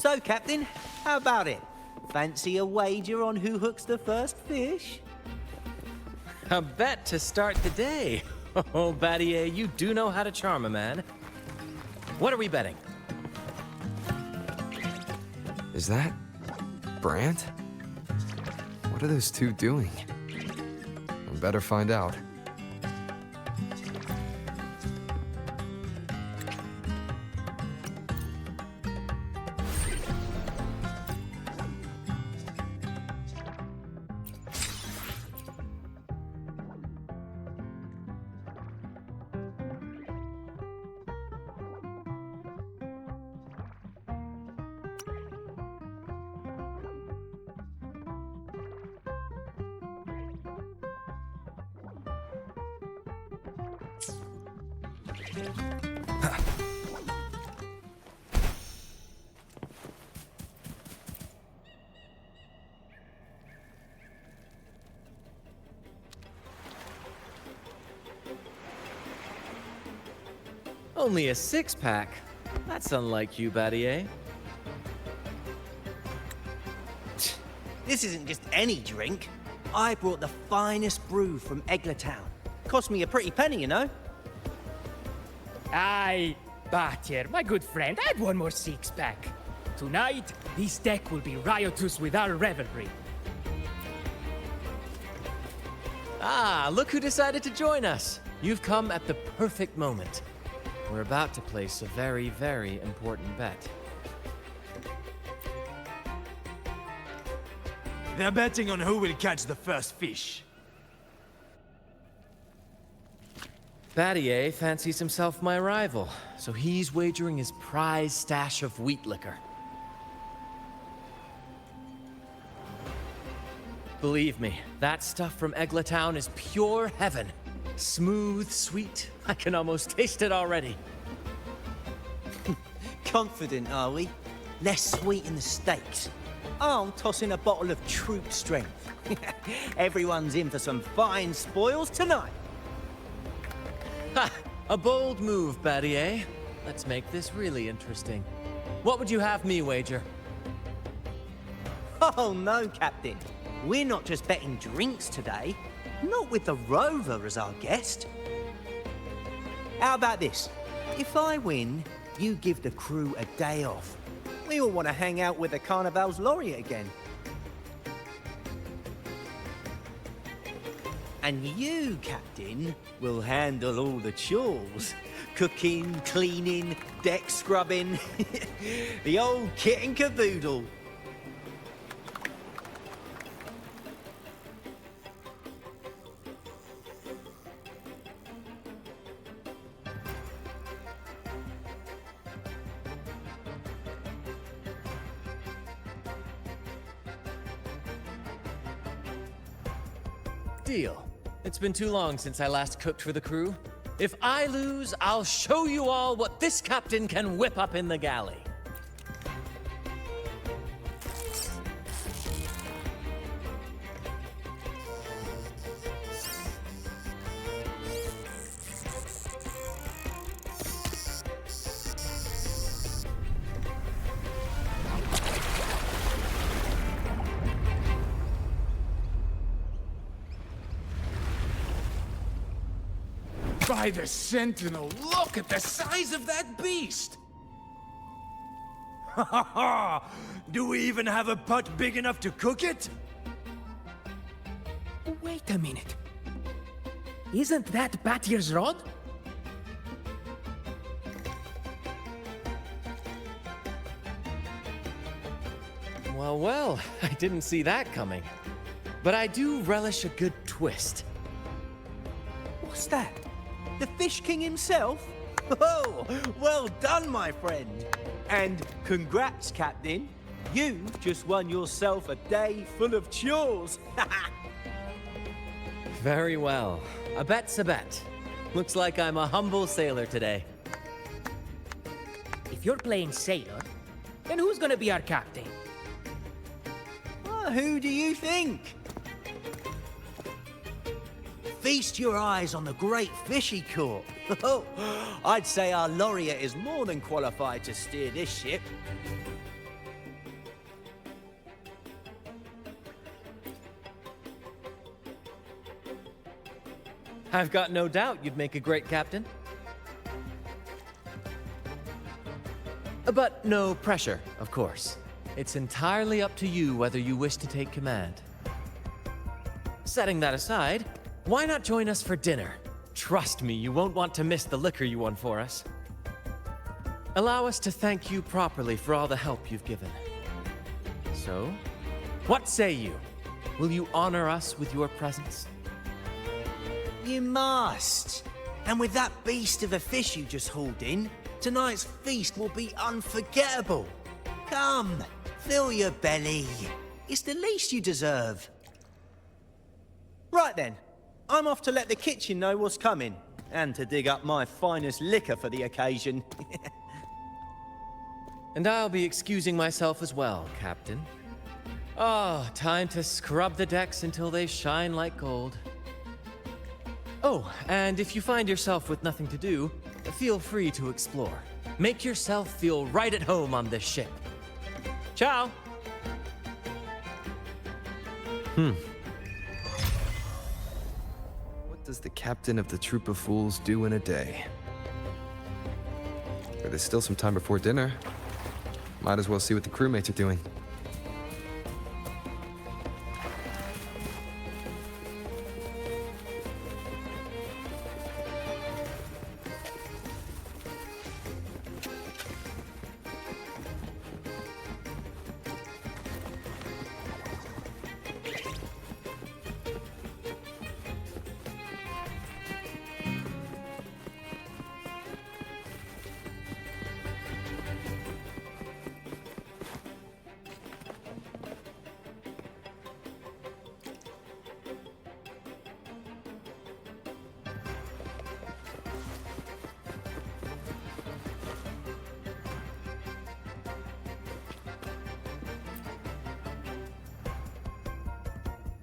So, Captain, how about it? Fancy a wager on who hooks the first fish? A bet to start the day. Oh, Battier, you do know how to charm a man. What are we betting? Is that Brant? What are those two doing? I better find out. Only a six-pack? That's unlike you, Battier. This isn't just any drink. I brought the finest brew from Town. Cost me a pretty penny, you know. Aye, Battier, my good friend, add one more six-pack. Tonight, this deck will be riotous with our revelry. Ah, look who decided to join us. You've come at the perfect moment. We're about to place a very, very important bet. They're betting on who will catch the first fish. Battier fancies himself my rival, so he's wagering his prize stash of wheat liquor. Believe me, that stuff from Town is pure heaven. Smooth, sweet. I can almost taste it already. Confident, are we? Less sweet in the States. I'll toss in a bottle of troop strength. Everyone's in for some fine spoils tonight. Ha! A bold move, Battier. Let's make this really interesting. What would you have me wager? Oh no, Captain. We're not just betting drinks today. Not with the Rover as our guest. How about this? If I win, you give the crew a day off. We all want to hang out with the Carnival's laureate again. And you, Captain, will handle all the chores. Cooking, cleaning, deck scrubbing. The old kit and caboodle. Deal. It's been too long since I last cooked for the crew. If I lose, I'll show you all what this captain can whip up in the galley. By the Sentinel, look at the size of that beast! Ha ha ha! Do we even have a pot big enough to cook it? Wait a minute. Isn't that Battier's rod? Well, well, I didn't see that coming. But I do relish a good twist. What's that? The Fish King himself? Oh, well done, my friend. And congrats, Captain. You just won yourself a day full of chores. Very well. A bet's a bet. Looks like I'm a humble sailor today. If you're playing sailor, then who's gonna be our captain? Who do you think? Feast your eyes on the great fish he caught. Oh, I'd say our laureate is more than qualified to steer this ship. I've got no doubt you'd make a great captain. But no pressure, of course. It's entirely up to you whether you wish to take command. Setting that aside, why not join us for dinner? Trust me, you won't want to miss the liquor you won for us. Allow us to thank you properly for all the help you've given. So, what say you? Will you honor us with your presence? You must. And with that beast of a fish you just hauled in, tonight's feast will be unforgettable. Come, fill your belly. It's the least you deserve. Right then, I'm off to let the kitchen know what's coming, and to dig up my finest liquor for the occasion. And I'll be excusing myself as well, Captain. Oh, time to scrub the decks until they shine like gold. Oh, and if you find yourself with nothing to do, feel free to explore. Make yourself feel right at home on this ship. Ciao! What does the captain of the troop of fools do in a day? There's still some time before dinner. Might as well see what the crewmates are doing.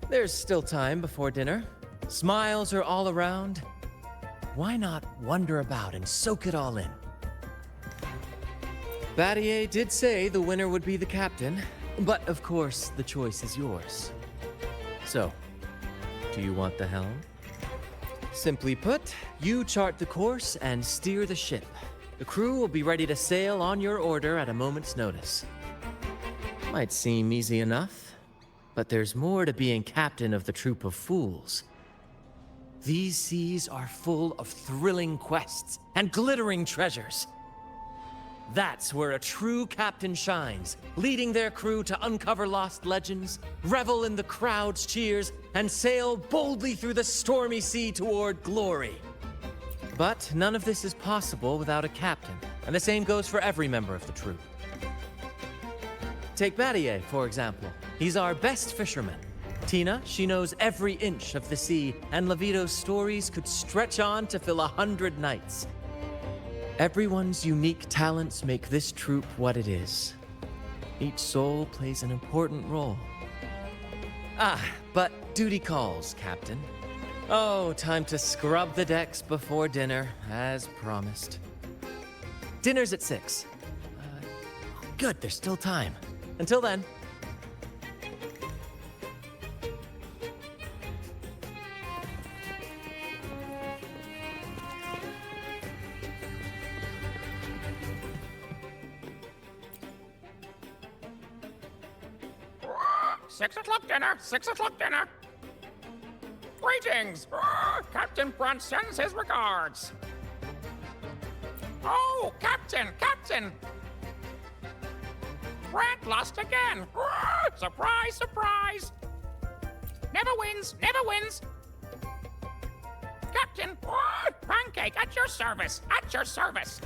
There's still time before dinner. Smiles are all around. Why not wander about and soak it all in? Battier did say the winner would be the captain, but of course the choice is yours. So, do you want the helm? Simply put, you chart the course and steer the ship. The crew will be ready to sail on your order at a moment's notice. Might seem easy enough. But there's more to being captain of the troop of fools. These seas are full of thrilling quests and glittering treasures. That's where a true captain shines, leading their crew to uncover lost legends, revel in the crowd's cheers, and sail boldly through the stormy sea toward glory. But none of this is possible without a captain, and the same goes for every member of the troop. Take Battier, for example. He's our best fisherman. Tina, she knows every inch of the sea, and Levito's stories could stretch on to fill 100 nights. Everyone's unique talents make this troop what it is. Each soul plays an important role. Ah, but duty calls, Captain. Oh, time to scrub the decks before dinner, as promised. Dinner's at 6. Good, there's still time. Until then. Six o'clock dinner! 6 o'clock dinner! Greetings! Captain Brant sends his regards! Oh, Captain! Captain! Brant lost again! Surprise, surprise! Never wins, never wins! Captain! Pancake at your service, at your service!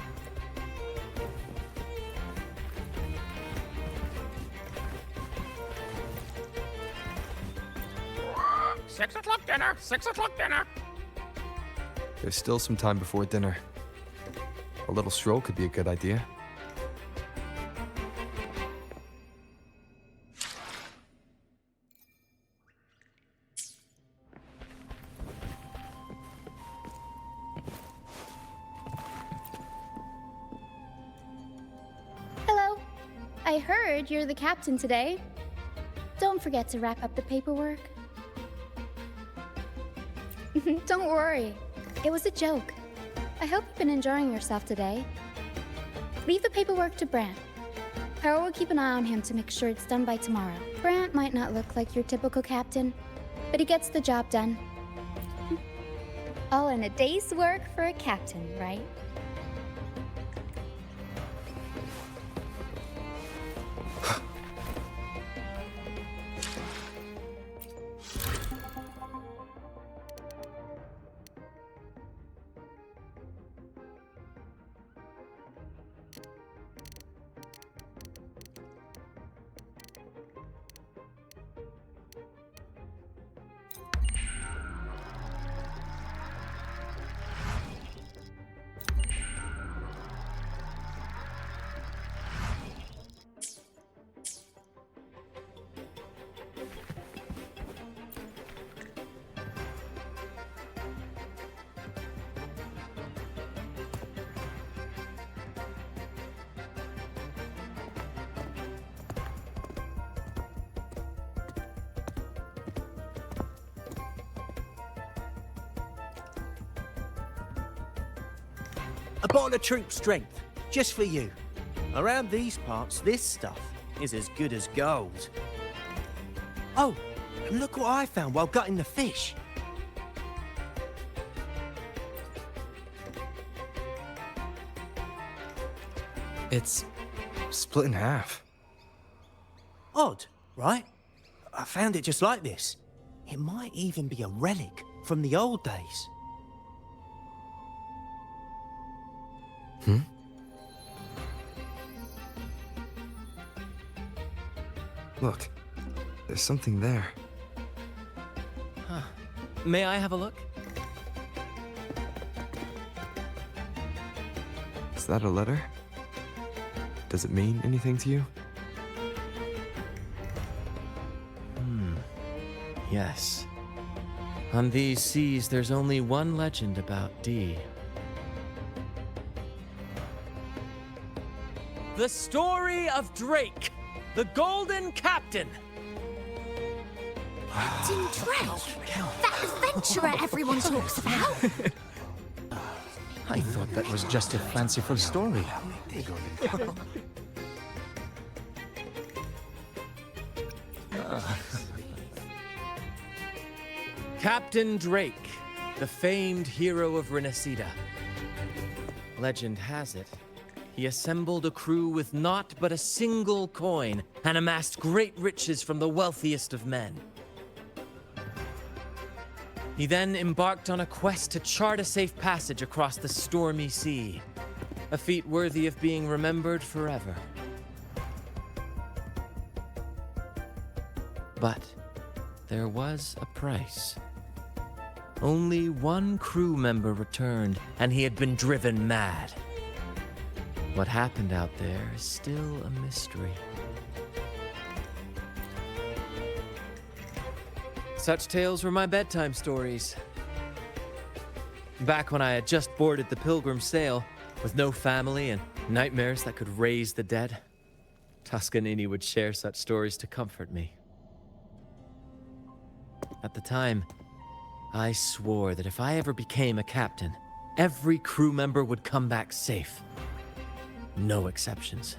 Six o'clock dinner, 6 o'clock dinner! There's still some time before dinner. A little stroll could be a good idea. Hello. I heard you're the captain today. Don't forget to wrap up the paperwork. Don't worry. It was a joke. I hope you've been enjoying yourself today. Leave the paperwork to Brant. Pearl will keep an eye on him to make sure it's done by tomorrow. Brant might not look like your typical captain, but he gets the job done. All in a day's work for a captain, right? A bottle of troop strength, just for you. Around these parts, this stuff is as good as gold. Oh, and look what I found while gutting the fish. It's split in half. Odd, right? I found it just like this. It might even be a relic from the old days. Look, there's something there. May I have a look? Is that a letter? Does it mean anything to you? Yes. On these seas, there's only one legend about Dee. The story of Drake, the Golden Captain. Captain Drake? That adventurer everyone talks about? I thought that was just a fanciful story. Captain Drake, the famed hero of Rinascita. Legend has it, he assembled a crew with naught but a single coin and amassed great riches from the wealthiest of men. He then embarked on a quest to chart a safe passage across the stormy sea, a feat worthy of being remembered forever. But there was a price. Only one crew member returned, and he had been driven mad. What happened out there is still a mystery. Such tales were my bedtime stories. Back when I had just boarded the Pilgrim sail, with no family and nightmares that could raise the dead, Toscanini would share such stories to comfort me. At the time, I swore that if I ever became a captain, every crew member would come back safe. No exceptions.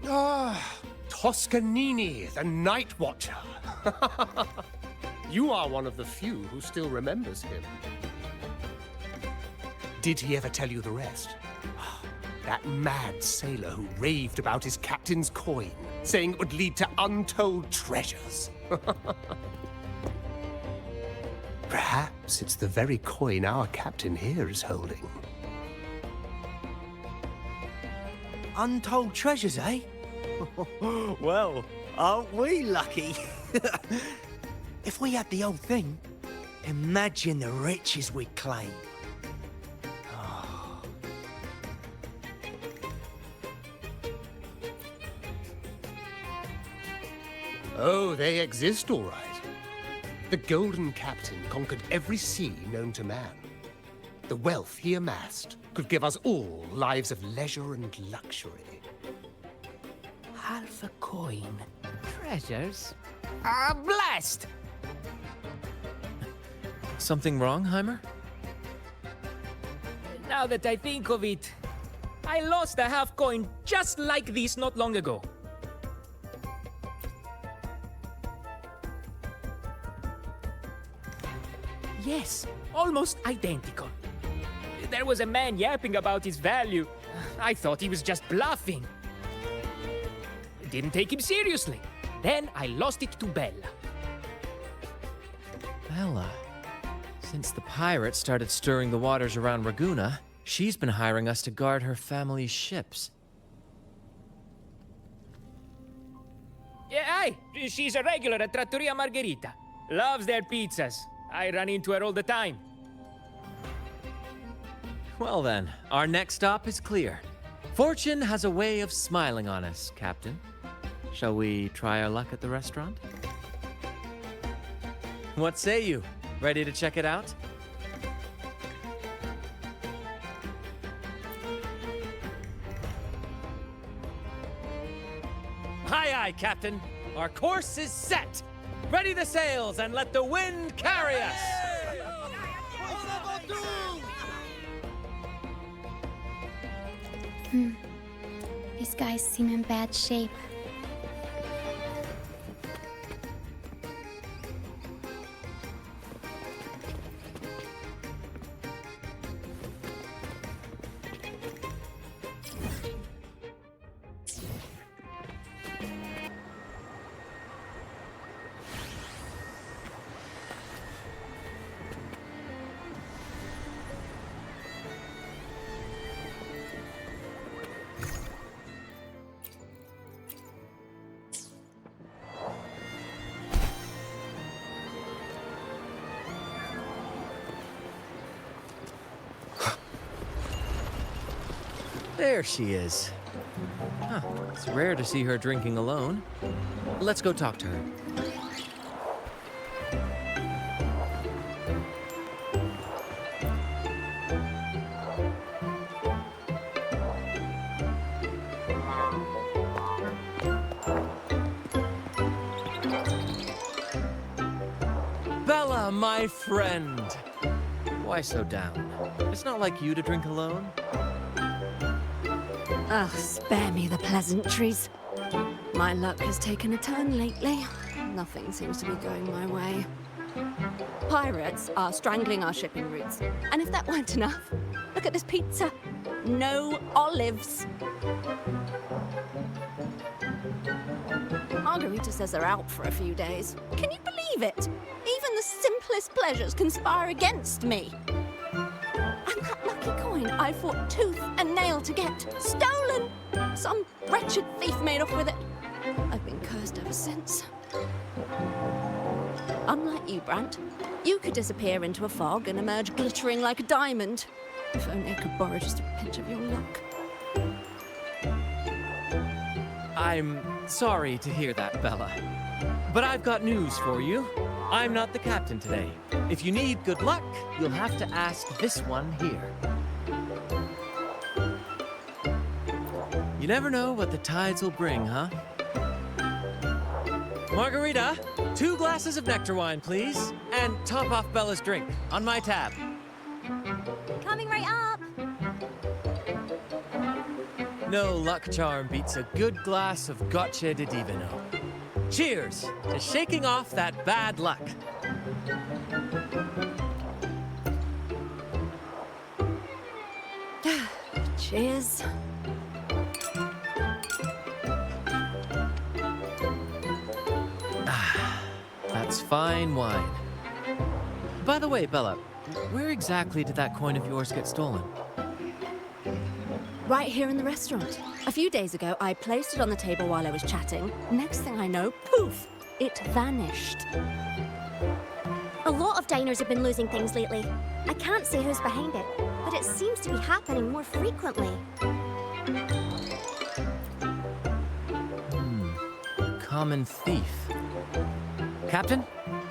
Ah, Toscanini, the Night Watcher. You are one of the few who still remembers him. Did he ever tell you the rest? That mad sailor who raved about his captain's coin, saying it would lead to untold treasures. Perhaps it's the very coin our captain here is holding. Untold treasures, eh? Well, aren't we lucky? If we had the whole thing, imagine the riches we'd claim. Oh, they exist, all right. The Golden Captain conquered every sea known to man. The wealth he amassed could give us all lives of leisure and luxury. Half a coin. Treasures? Blessed! Something wrong, Heimer? Now that I think of it, I lost a half coin just like this not long ago. Yes, almost identical. There was a man yapping about his value. I thought he was just bluffing. Didn't take him seriously. Then I lost it to Bella. Bella. Since the pirates started stirring the waters around Raguna, she's been hiring us to guard her family's ships. Yeah, aye. She's a regular at Trattoria Margherita. Loves their pizzas. I run into her all the time. Well then, our next stop is clear. Fortune has a way of smiling on us, Captain. Shall we try our luck at the restaurant? What say you? Ready to check it out? Aye, aye, Captain. Our course is set. Ready the sails and let the wind carry us. These guys seem in bad shape. There she is. Huh, it's rare to see her drinking alone. Let's go talk to her. Bella, my friend! Why so down? It's not like you to drink alone. Ugh, spare me the pleasantries. My luck has taken a turn lately. Nothing seems to be going my way. Pirates are strangling our shipping routes. And if that weren't enough, look at this pizza. No olives. Margarita says they're out for a few days. Can you believe it? Even the simplest pleasures conspire against me. And that lucky coin I fought tooth and nail to get, stolen! Some wretched thief made off with it. I've been cursed ever since. Unlike you, Brant, you could disappear into a fog and emerge glittering like a diamond. If only I could borrow just a pinch of your luck. I'm sorry to hear that, Bella. But I've got news for you. I'm not the captain today. If you need good luck, you'll have to ask this one here. You never know what the tides will bring, huh? Margarita, 2 glasses of nectar wine, please. And top off Bella's drink on my tab. Coming right up! No luck charm beats a good glass of Gocce di Divino. Cheers to shaking off that bad luck. Cheers. That's fine wine. By the way, Bella, where exactly did that coin of yours get stolen? Right here in the restaurant. A few days ago, I placed it on the table while I was chatting. Next thing I know, poof, it vanished. A lot of diners have been losing things lately. I can't say who's behind it, but it seems to be happening more frequently. Common thief. Captain,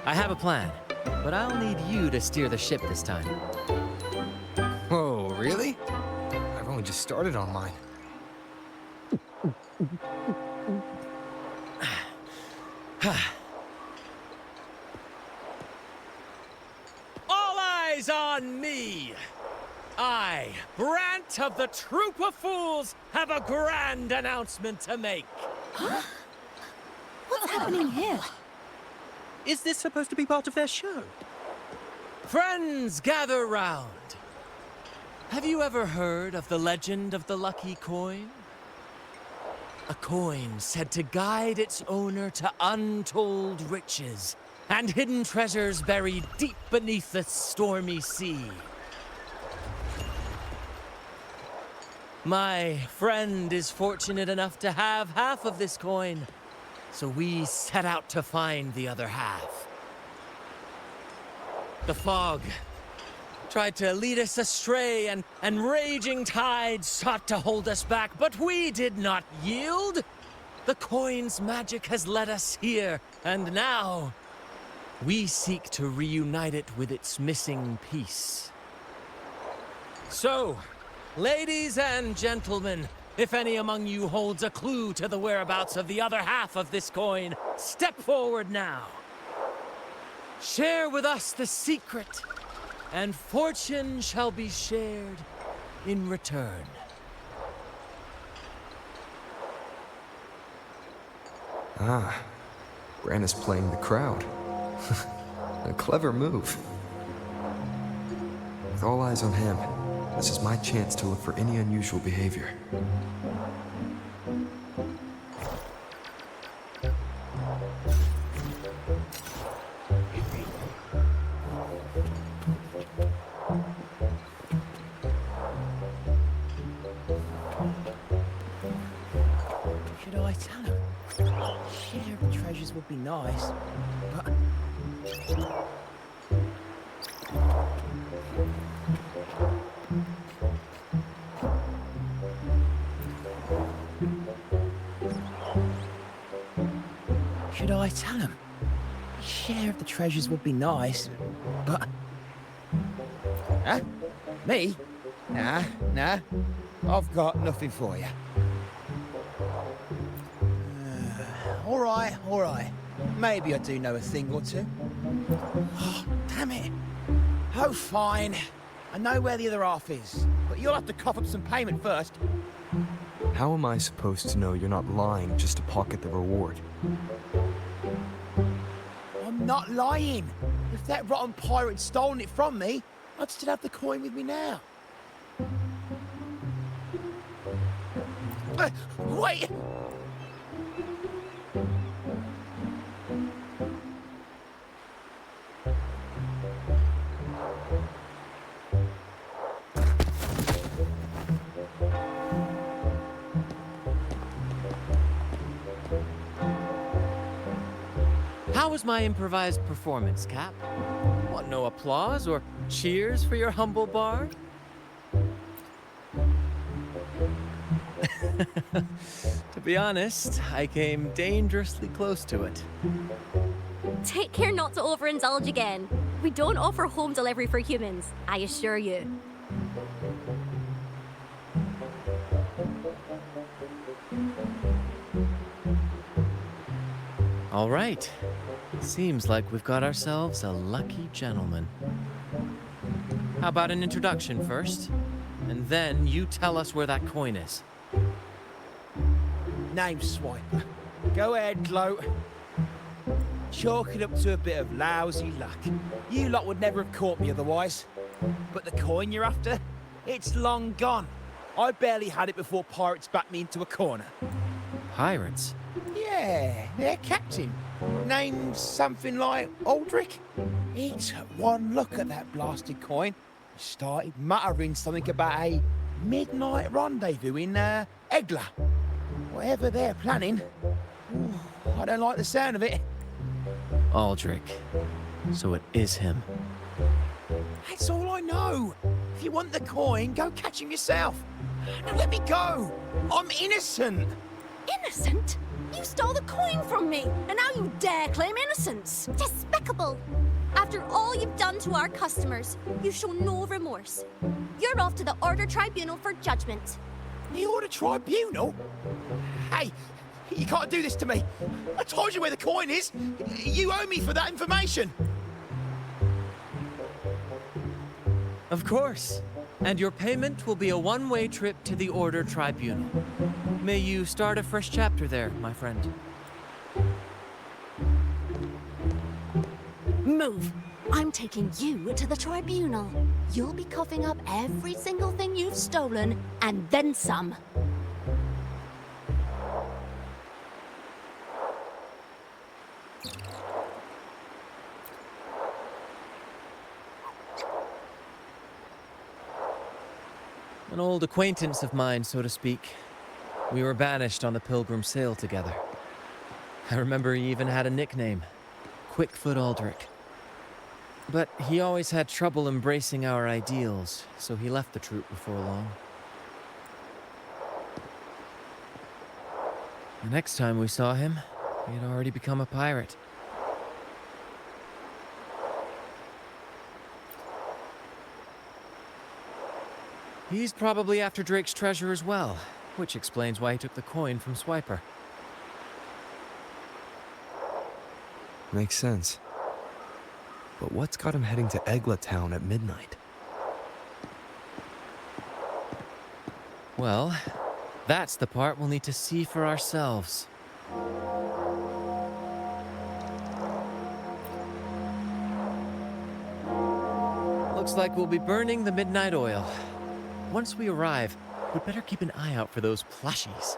I have a plan, but I'll need you to steer the ship this time. Whoa, really? I've only just started on mine. All eyes on me! I, Brant of the Troop of Fools, have a grand announcement to make. What's happening here? Is this supposed to be part of their show? Friends, gather round. Have you ever heard of the legend of the lucky coin? A coin said to guide its owner to untold riches and hidden treasures buried deep beneath the stormy sea. My friend is fortunate enough to have half of this coin, so we set out to find the other half. The fog tried to lead us astray, and raging tides sought to hold us back, but we did not yield. The coin's magic has led us here, and now we seek to reunite it with its missing piece. So, ladies and gentlemen, if any among you holds a clue to the whereabouts of the other half of this coin, step forward now. Share with us the secret, and fortune shall be shared in return. Ah, Brant is playing the crowd. A clever move. With all eyes on him, this is my chance to look for any unusual behavior. Should I tell him? Share of the treasures would be nice, but... Should I tell him? Share of the treasures would be nice, but... Huh? Me? Nah. I've got nothing for you. All right. Maybe I do know a thing or two. Oh, damn it. Oh, fine. I know where the other half is, but you'll have to cough up some payment first. How am I supposed to know you're not lying just to pocket the reward? I'm not lying. If that rotten pirate had stolen it from me, I'd still have the coin with me now. Wait! How was my improvised performance, Cap? Want no applause or cheers for your humble bard? To be honest, I came dangerously close to it. Take care not to overindulge again. We don't offer home delivery for humans, I assure you. All right. Seems like we've got ourselves a lucky gentleman. How about an introduction first? And then you tell us where that coin is. Name swiper. Go ahead, gloat. Chalk it up to a bit of lousy luck. You lot would never have caught me otherwise. But the coin you're after, it's long gone. I barely had it before pirates backed me into a corner. Pirates? Yeah, their captain. Named something like Aldrich. He took one look at that blasted coin and started muttering something about a midnight rendezvous in Egla. Whatever they're planning. Ooh, I don't like the sound of it. Aldrich. So it is him. That's all I know. If you want the coin, go catch him yourself. Now let me go. I'm innocent. Innocent? You stole the coin from me, and now you dare claim innocence. Despicable! After all you've done to our customers, you show no remorse. You're off to the Order Tribunal for judgment. The Order Tribunal? Hey, you can't do this to me. I told you where the coin is. You owe me for that information. Of course. And your payment will be a one-way trip to the Order Tribunal. May you start a fresh chapter there, my friend. Move! I'm taking you to the tribunal. You'll be coughing up every single thing you've stolen, and then some. An old acquaintance of mine, so to speak. We were banished on the Pilgrim Sail together. I remember he even had a nickname, Quickfoot Aldrich. But he always had trouble embracing our ideals, so he left the troop before long. The next time we saw him, he had already become a pirate. He's probably after Drake's treasure as well, which explains why he took the coin from Swiper. Makes sense. But what's got him heading to Egla Town at midnight? Well, that's the part we'll need to see for ourselves. Looks like we'll be burning the midnight oil. Once we arrive, we'd better keep an eye out for those plushies.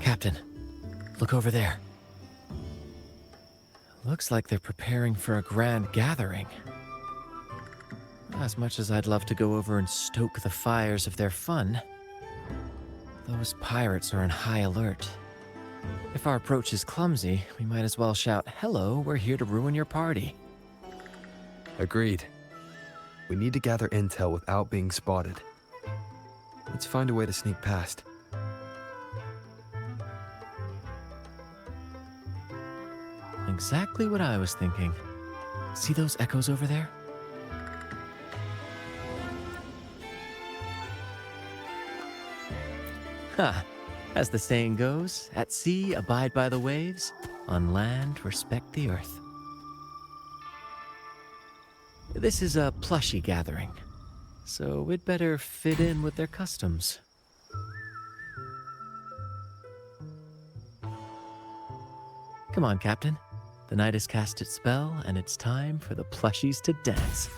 Captain, look over there. Looks like they're preparing for a grand gathering. As much as I'd love to go over and stoke the fires of their fun, those pirates are on high alert. If our approach is clumsy, we might as well shout, "Hello, we're here to ruin your party." Agreed. We need to gather intel without being spotted. Let's find a way to sneak past. Exactly what I was thinking. See those echoes over there? Ha! As the saying goes, at sea abide by the waves, on land respect the earth. This is a plushie gathering, so we'd better fit in with their customs. Come on, Captain. The night has cast its spell, and it's time for the plushies to dance.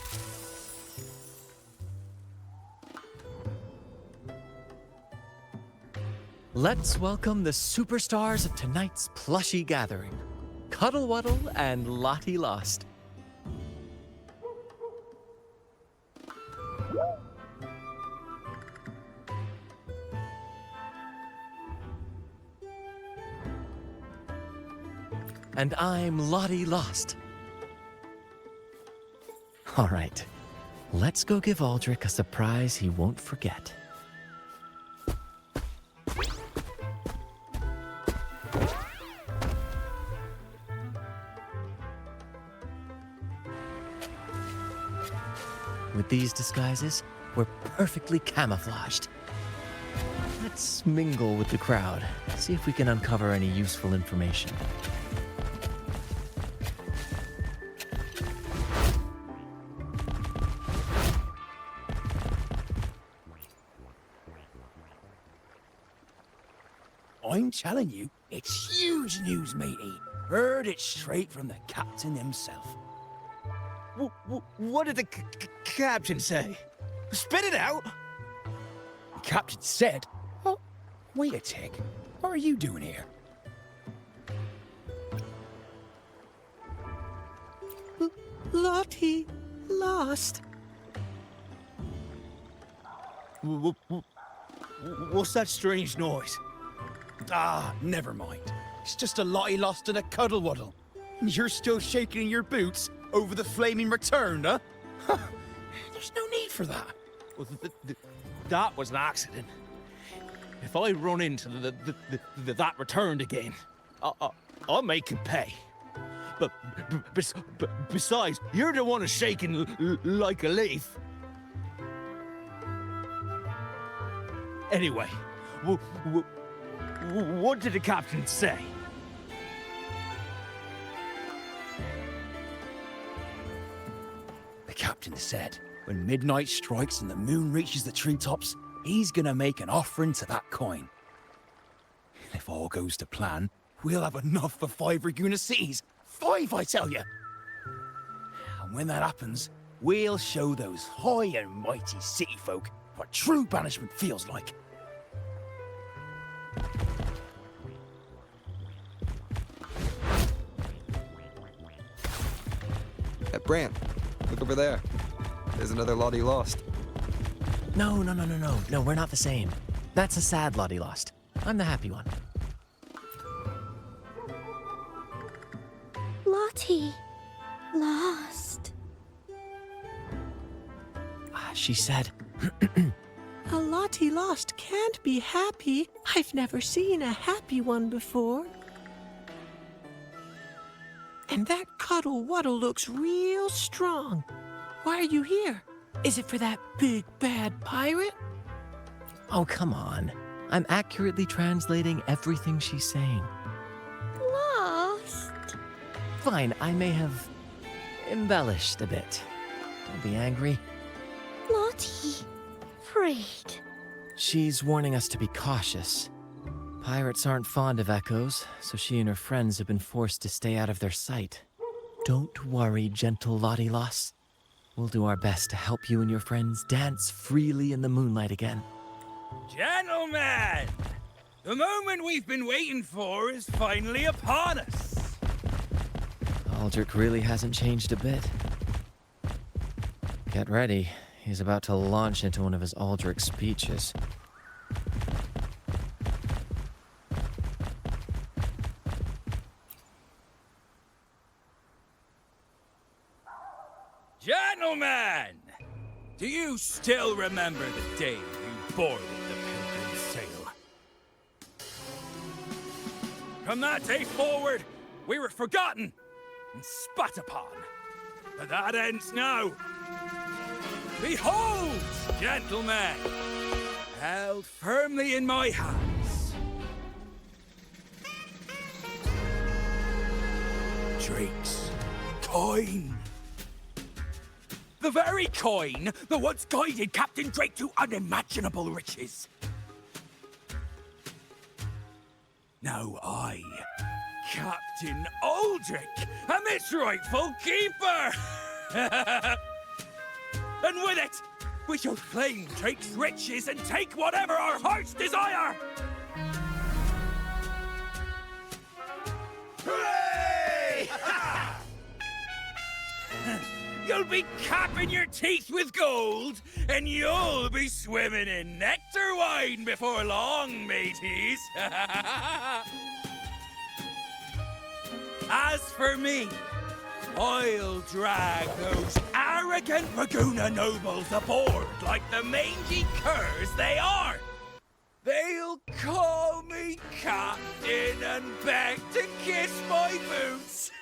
Let's welcome the superstars of tonight's plushie gathering, Cuddle Wuddle and Lottie Lost. And I'm Lottie Lost. All right, let's go give Aldrich a surprise he won't forget. With these disguises, we're perfectly camouflaged. Let's mingle with the crowd, see if we can uncover any useful information. I'm telling you, it's huge news, matey. Heard it straight from the captain himself. What did the captain say? Spit it out! The captain said, "Oh, wait a tick. What are you doing here?" Lottie Lost. What's that strange noise? Ah, never mind. It's just a Lottie Lost and a Cuddle Wuddle. You're still shaking in your boots over the flaming return, huh? There's no need for that. Well, that was an accident. If I run into that returned again, I'll make him pay. But besides, you're the one who's shaking like a leaf. Anyway, what did the captain say? The captain said, when midnight strikes and the moon reaches the treetops, he's gonna make an offering to that coin. If all goes to plan, we'll have enough for 5 Raguna cities. 5, I tell you! And when that happens, we'll show those high and mighty city folk what true banishment feels like. Brant, look over there. There's another Lottie lost. No, we're not the same. That's a sad Lottie lost. I'm the happy one. Lottie. Lost. She said... A Lottie lost can't be happy. I've never seen a happy one before. And that Cuddle Waddle looks real strong. Why are you here? Is it for that big bad pirate? Oh, come on. I'm accurately translating everything she's saying. Lost. Fine, I may have embellished a bit. Don't be angry. Lottie. Afraid. She's warning us to be cautious. Pirates aren't fond of echoes, so she and her friends have been forced to stay out of their sight. Don't worry, gentle Lottie Lost. We'll do our best to help you and your friends dance freely in the moonlight again. Gentlemen! The moment we've been waiting for is finally upon us. Aldrich really hasn't changed a bit. Get ready. He's about to launch into one of his Aldrich speeches. Gentlemen! Do you still remember the day you boarded the Pilgrim's Sail? From that day forward, we were forgotten and spat upon. But that ends now. Behold, gentlemen, held firmly in my hands, Drake's coin. The very coin that once guided Captain Drake to unimaginable riches. Now I, Captain Aldrich, am its rightful keeper! And with it, we shall claim Drake's riches and take whatever our hearts desire! Hooray! You'll be capping your teeth with gold, and you'll be swimming in nectar wine before long, mateys. As for me, I'll drag those arrogant Raguna nobles aboard like the mangy curs they are. They'll call me captain and beg to kiss my boots.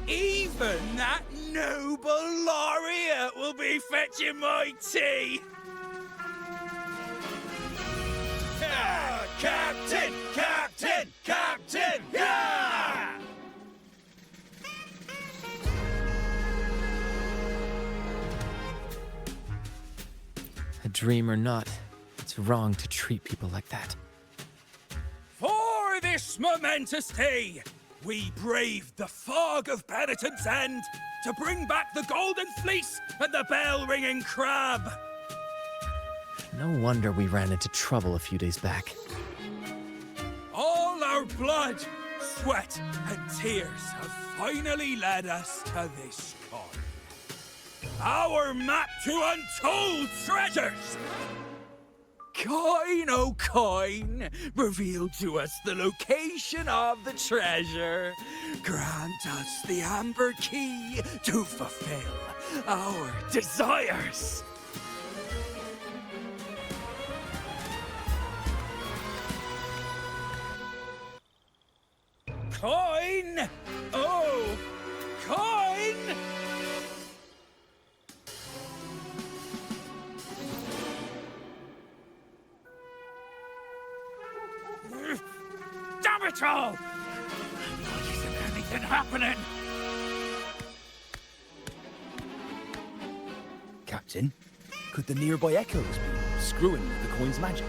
Even that noble laureate will be fetching my tea. Captain! Captain! Captain! Yeah! A dream or not, it's wrong to treat people like that. For this momentous day, we braved the fog of penitence end to bring back the golden fleece and the bell-ringing crab. No wonder we ran into trouble a few days back. All our blood, sweat, and tears have finally led us to this coin. Our map to untold treasures! Coin, oh coin, reveal to us the location of the treasure. Grant us the amber key to fulfill our desires. Coin! Oh, coin! Damn it all! Why isn't anything happening? Captain, could the nearby echoes be screwing with the coin's magic?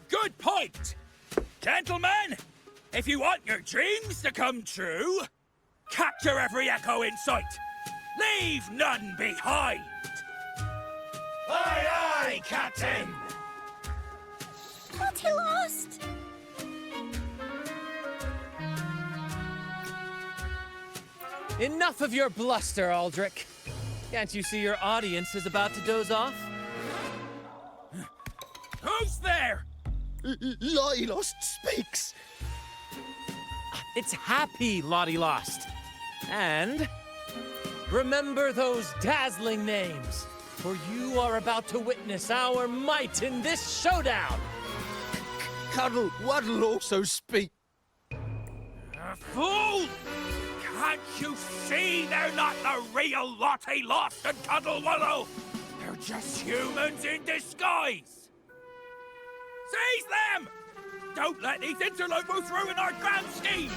Good point! Gentlemen, if you want your dreams to come true, capture every echo in sight. Leave none behind. Aye, aye, Captain! But he lost! Enough of your bluster, Aldrich. Can't you see your audience is about to doze off? Who's there? Lottie Lost speaks. It's happy Lottie Lost. And remember those dazzling names, for you are about to witness our might in this showdown. Cuddle Waddle also speak. Fool! Can't you see they're not the real Lottie Lost and Cuddle Wallow? They're just humans in disguise. Seize them! Don't let these interlopers ruin our grand scheme!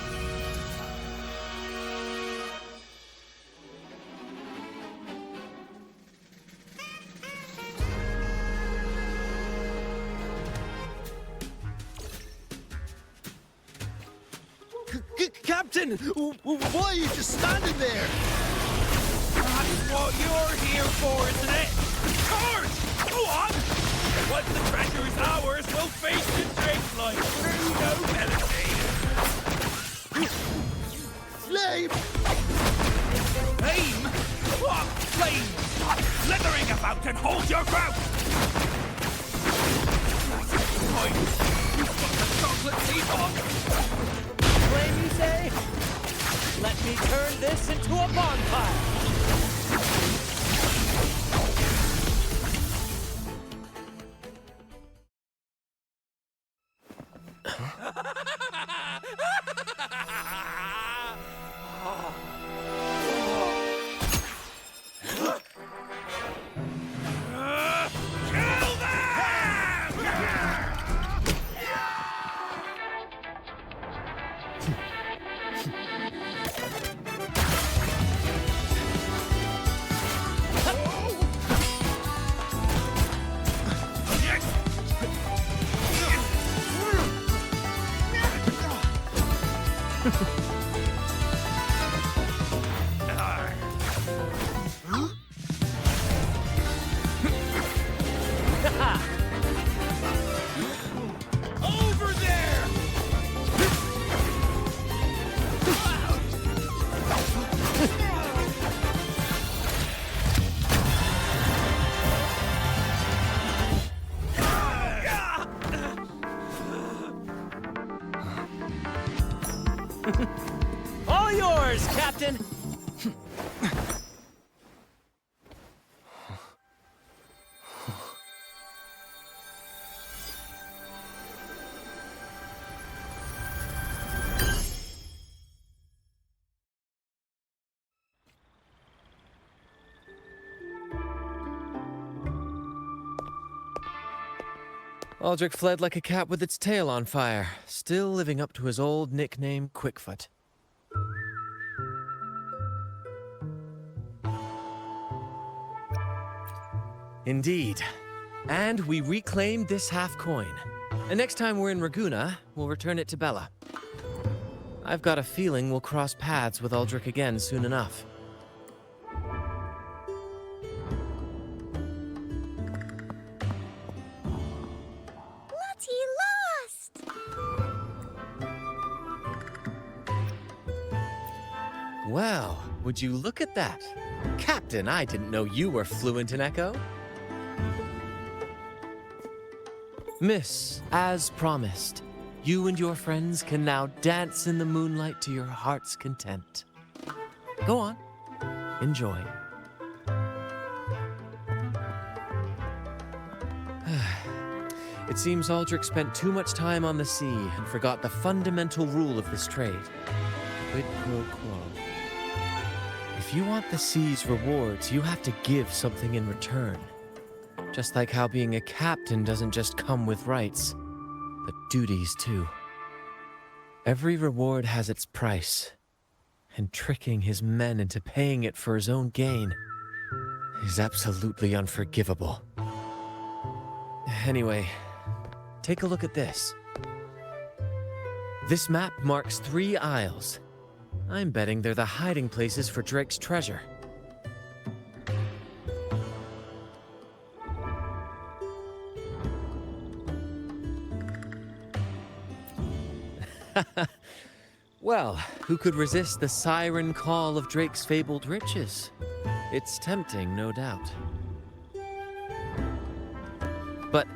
Captain, why are you just standing there? That's what you're here for, isn't it? Charge! Go on! Once the treasure is ours, we'll face the drink like true nobility. Flame! Flame? What flame? Slithering about and hold your ground! You've got the chocolate teeth on! Flame, you say? Let me turn this into a bonfire. Over there! All yours, Captain! Aldrich fled like a cat with its tail on fire, still living up to his old nickname, Quickfoot. Indeed. And we reclaimed this half-coin. And next time we're in Raguna, we'll return it to Bella. I've got a feeling we'll cross paths with Aldrich again soon enough. Well, would you look at that? Captain, I didn't know you were fluent in Echo. Miss, as promised, you and your friends can now dance in the moonlight to your heart's content. Go on, enjoy. It seems Aldrich spent too much time on the sea and forgot the fundamental rule of this trade. Quid pro quo. If you want the sea's rewards, you have to give something in return. Just like how being a captain doesn't just come with rights, but duties too. Every reward has its price, and tricking his men into paying it for his own gain is absolutely unforgivable. Anyway, take a look at this. This map marks 3 isles. I'm betting they're the hiding places for Drake's treasure. Well, who could resist the siren call of Drake's fabled riches? It's tempting, no doubt. But,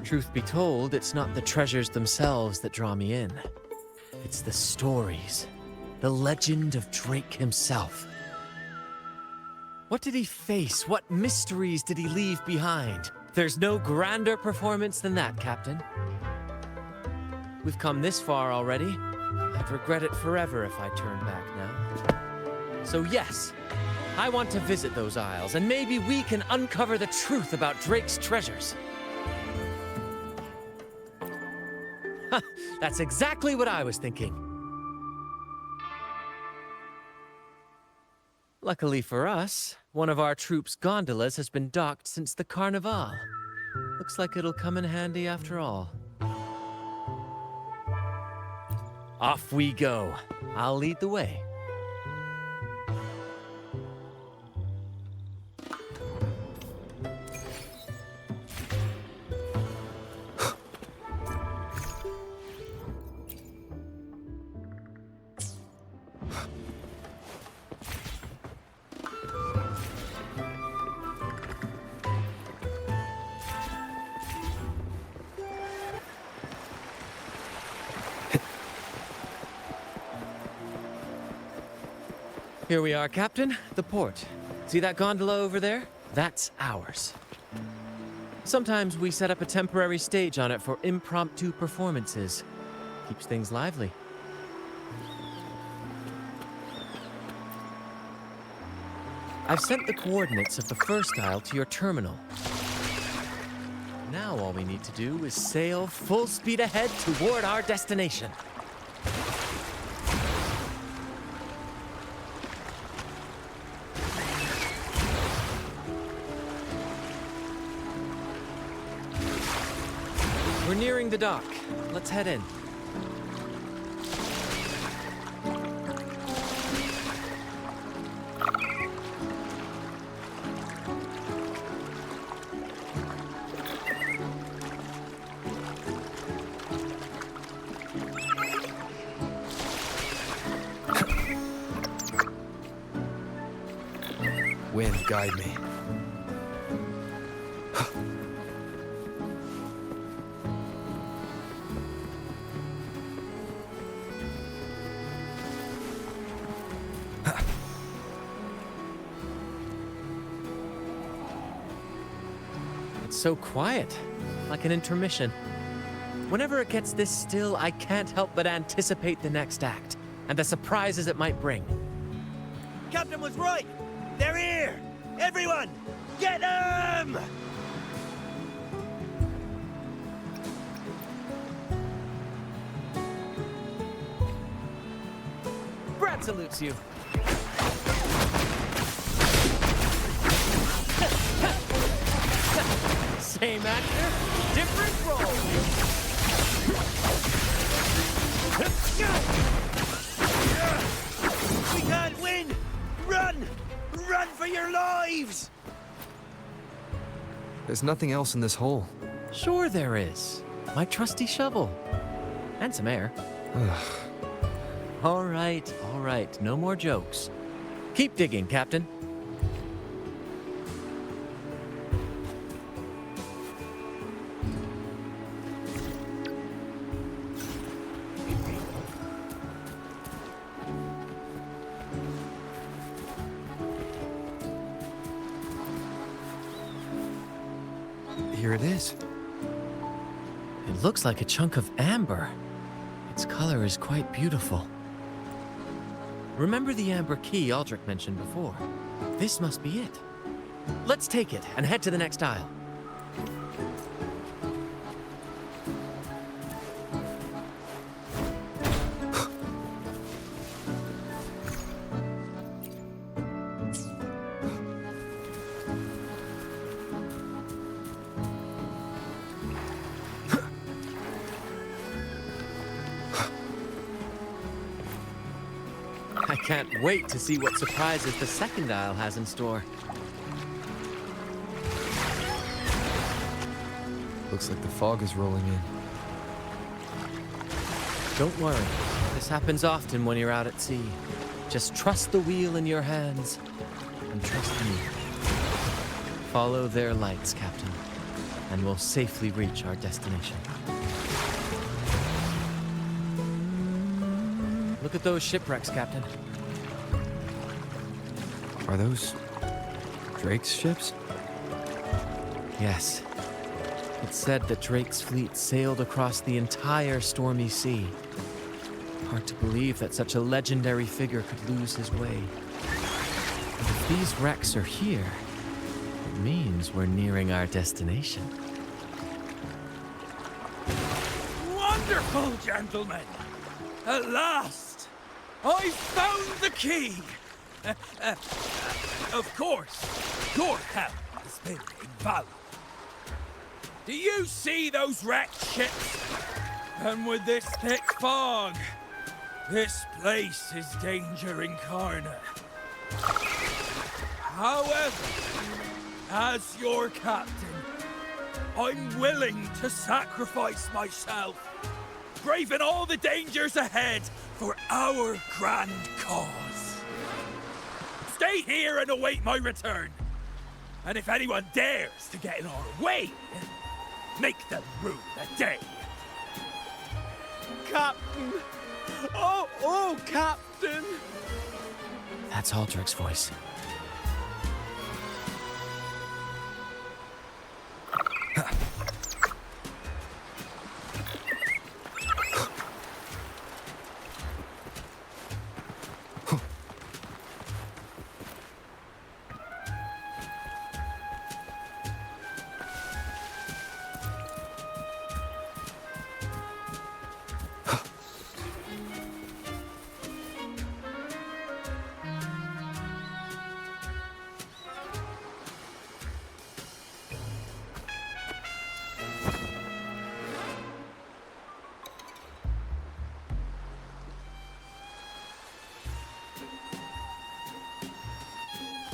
truth be told, it's not the treasures themselves that draw me in. It's the stories, the legend of Drake himself. What did he face? What mysteries did he leave behind? There's no grander performance than that, Captain. We've come this far already. I'd regret it forever if I turned back now. So yes, I want to visit those isles, and maybe we can uncover the truth about Drake's treasures. Ha! That's exactly what I was thinking. Luckily for us, one of our troops' gondolas has been docked since the Carnival. Looks like it'll come in handy after all. Off we go. I'll lead the way. Here we are, Captain. The port. See that gondola over there? That's ours. Sometimes we set up a temporary stage on it for impromptu performances. Keeps things lively. I've sent the coordinates of the first isle to your terminal. Now all we need to do is sail full speed ahead toward our destination. We're nearing the dock. Let's head in. Wind, guide me. It's so quiet, like an intermission. Whenever it gets this still, I can't help but anticipate the next act, and the surprises it might bring. Captain was right! They're here! Everyone! Get them! Brant salutes you. Same actor, different role. We can't win! Run! Run for your lives! There's nothing else in this hole. Sure there is. My trusty shovel. And some air. All right. No more jokes. Keep digging, Captain. here it is. It looks like a chunk of amber. Its color is quite beautiful. Remember the amber key Aldrich mentioned before? This must be it. Let's take it and head to the next aisle. I can't wait to see what surprises the second aisle has in store. Looks like the fog is rolling in. Don't worry. This happens often when you're out at sea. Just trust the wheel in your hands and trust me. Follow their lights, Captain, and we'll safely reach our destination. Look at those shipwrecks, Captain. Are those Drake's ships? Yes. It's said that Drake's fleet sailed across the entire stormy sea. Hard to believe that such a legendary figure could lose his way. But if these wrecks are here, it means we're nearing our destination. Wonderful, gentlemen! At last, I found the key! Of course, your help has been invaluable. Do you see those wrecked ships? And with this thick fog, this place is danger incarnate. However, as your captain, I'm willing to sacrifice myself, braving all the dangers ahead for our grand cause. Stay here and await my return. And if anyone dares to get in our way, make them rue the day. Captain! Oh, Captain! That's Aldrich's voice.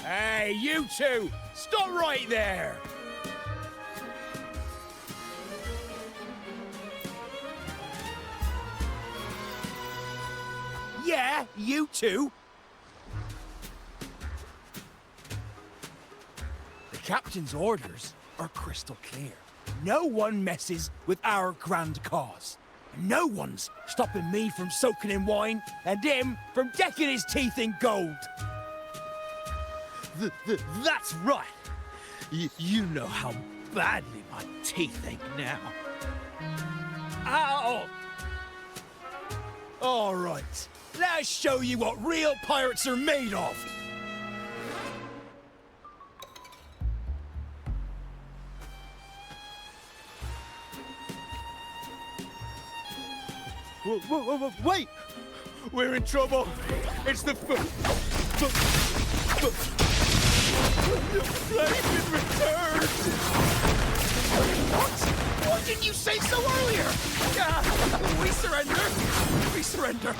Hey, you two! Stop right there! Yeah, you two! The captain's orders are crystal clear. No one messes with our grand cause. No one's stopping me from soaking in wine and him from decking his teeth in gold. That's right. You know how badly my teeth ache now. Ow! All right, let's show you what real pirates are made of. Wait! We're in trouble. It's the flame in return. What? Why didn't you say so earlier? We surrender. We surrender.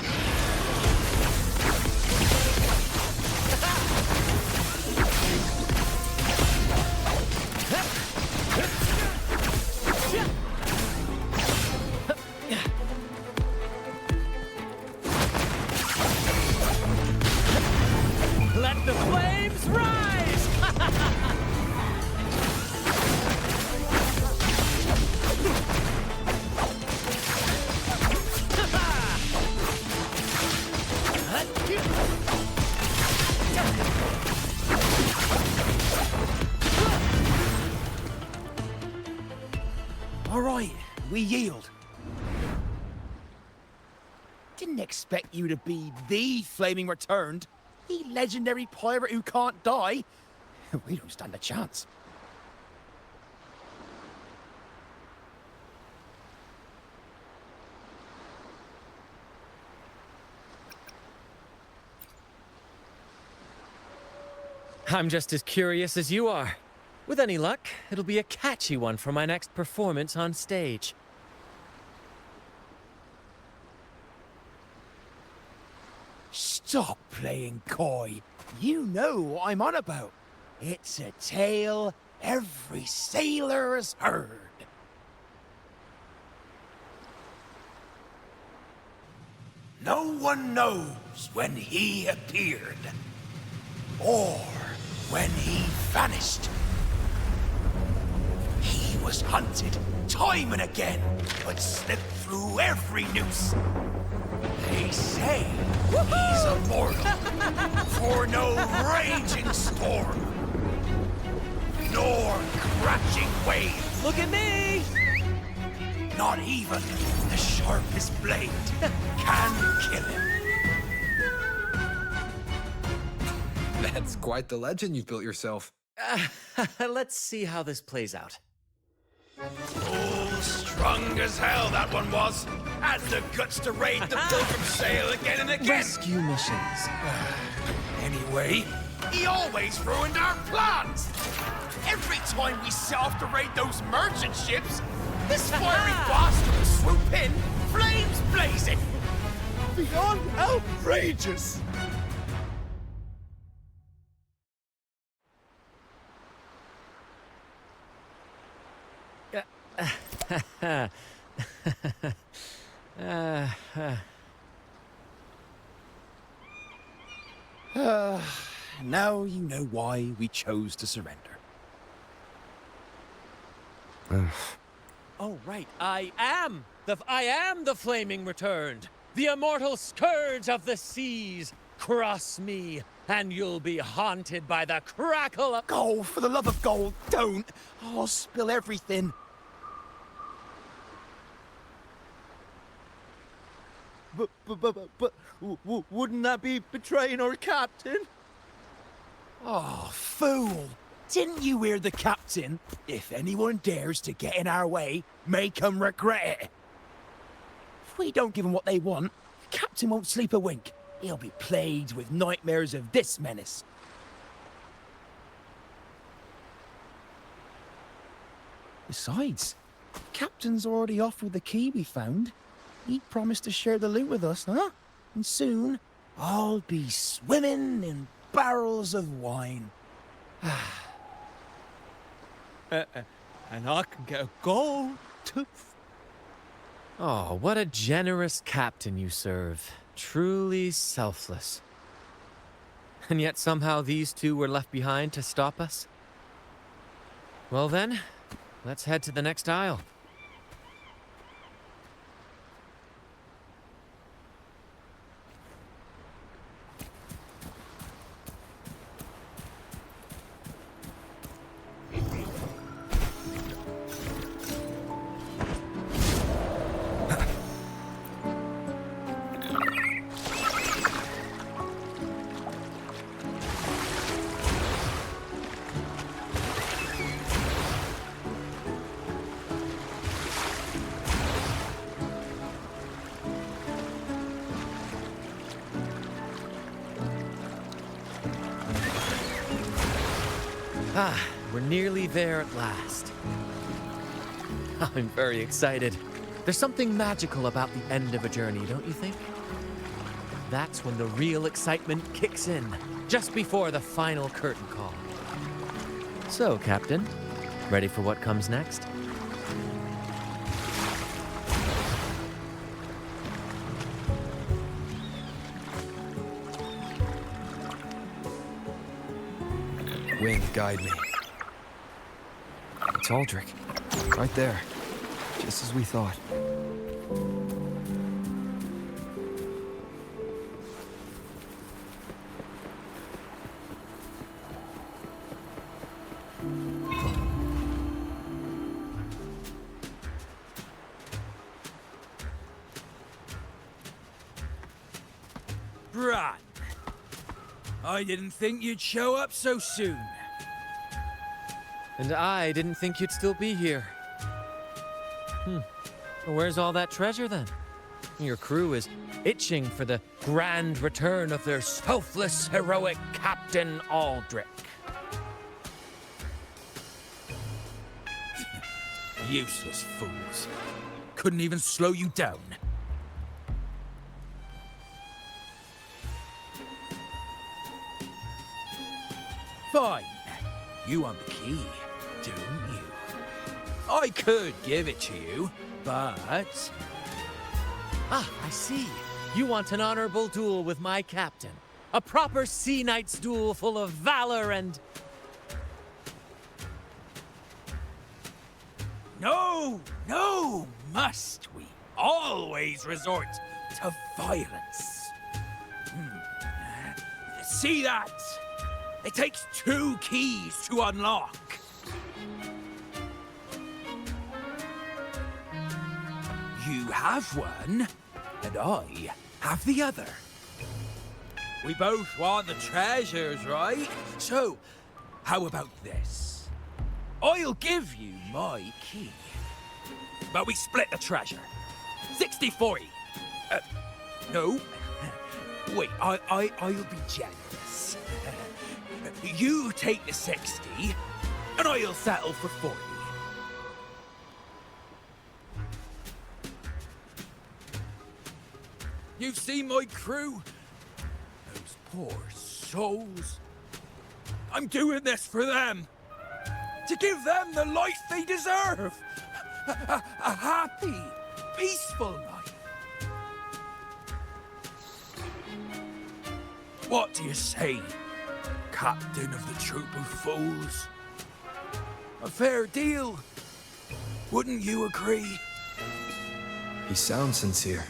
Let the flames rise! we yield. Didn't expect you to be the Flaming Returned, the legendary pirate who can't die. We don't stand a chance. I'm just as curious as you are. With any luck, it'll be a catchy one for my next performance on stage. Stop playing coy. You know what I'm on about. It's a tale every sailor has heard. No one knows when he appeared, or when he vanished. He was hunted time and again, but slipped through every noose. They say he's immortal, for no raging storm, nor crashing wave. Look at me! Not even the sharpest blade can kill him. That's quite the legend you've built yourself. Let's see how this plays out. Oh, strong as hell that one was. Had the guts to raid the Pilgrim Sail again and again. Rescue missions. Anyway, he always ruined our plans. Every time we set off to raid those merchant ships, this fiery bastard would swoop in, flames blazing. Beyond outrageous. Now you know why we chose to surrender. Oh, right. I am the Flaming Returned, the immortal scourge of the seas. Cross me, and you'll be haunted by the crackle of... Gold, for the love of gold, don't! I'll spill everything. But wouldn't that be betraying our captain? Oh, fool! Didn't you hear the captain? If anyone dares to get in our way, make 'em regret it. If we don't give 'em what they want, the captain won't sleep a wink. He'll be plagued with nightmares of this menace. Besides, the captain's already offered the key we found. He promised to share the loot with us, huh? And soon, I'll be swimming in barrels of wine. And I can get a gold tooth. Oh, what a generous captain you serve. Truly selfless. And yet somehow these two were left behind to stop us? Well then, let's head to the next aisle. Ah, we're nearly there at last. I'm very excited. There's something magical about the end of a journey, don't you think? That's when the real excitement kicks in, just before the final curtain call. So, Captain, ready for what comes next? Wind, guide me. It's Aldrich. Right there. Just as we thought. Brant, I didn't think you'd show up so soon. And I didn't think you'd still be here. Where's all that treasure then? Your crew is itching for the grand return of their selfless, heroic Captain Aldrich. Useless fools. Couldn't even slow you down. Fine. You want the key, don't you? I could give it to you, but... Ah, I see. You want an honorable duel with my captain. A proper Sea Knight's duel full of valor and... No, must we always resort to violence? See that? It takes 2 keys to unlock. You have one, and I have the other. We both want the treasures, right? So, how about this? I'll give you my key, but we split the treasure. 60-40. No. Wait, I'll be generous. You take the 60, and I'll settle for 40. You've seen my crew? Those poor souls. I'm doing this for them. To give them the life they deserve. A happy, peaceful life. What do you say, Captain of the Troop of Fools? A fair deal, wouldn't you agree? He sounds sincere,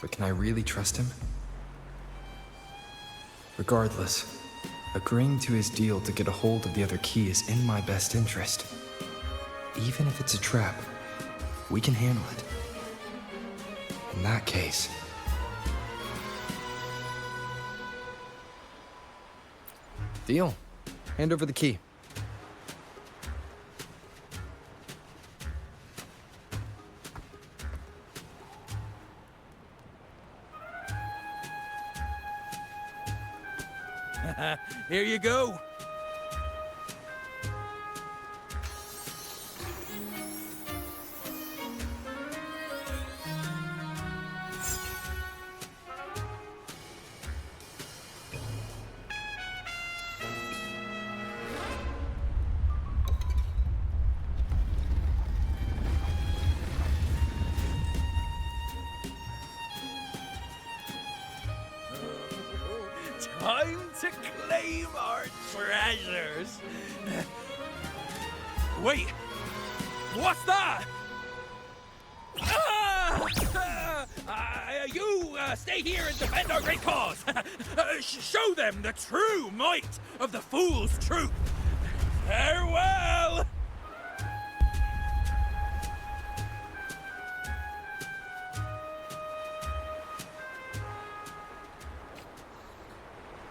but can I really trust him? Regardless, agreeing to his deal to get a hold of the other key is in my best interest. Even if it's a trap, we can handle it. In that case... Deal. Hand over the key. Here you go. Time to claim our treasures. Wait, what's that? You stay here and defend our great cause. Show them the true might of the Fool's Troop. Farewell.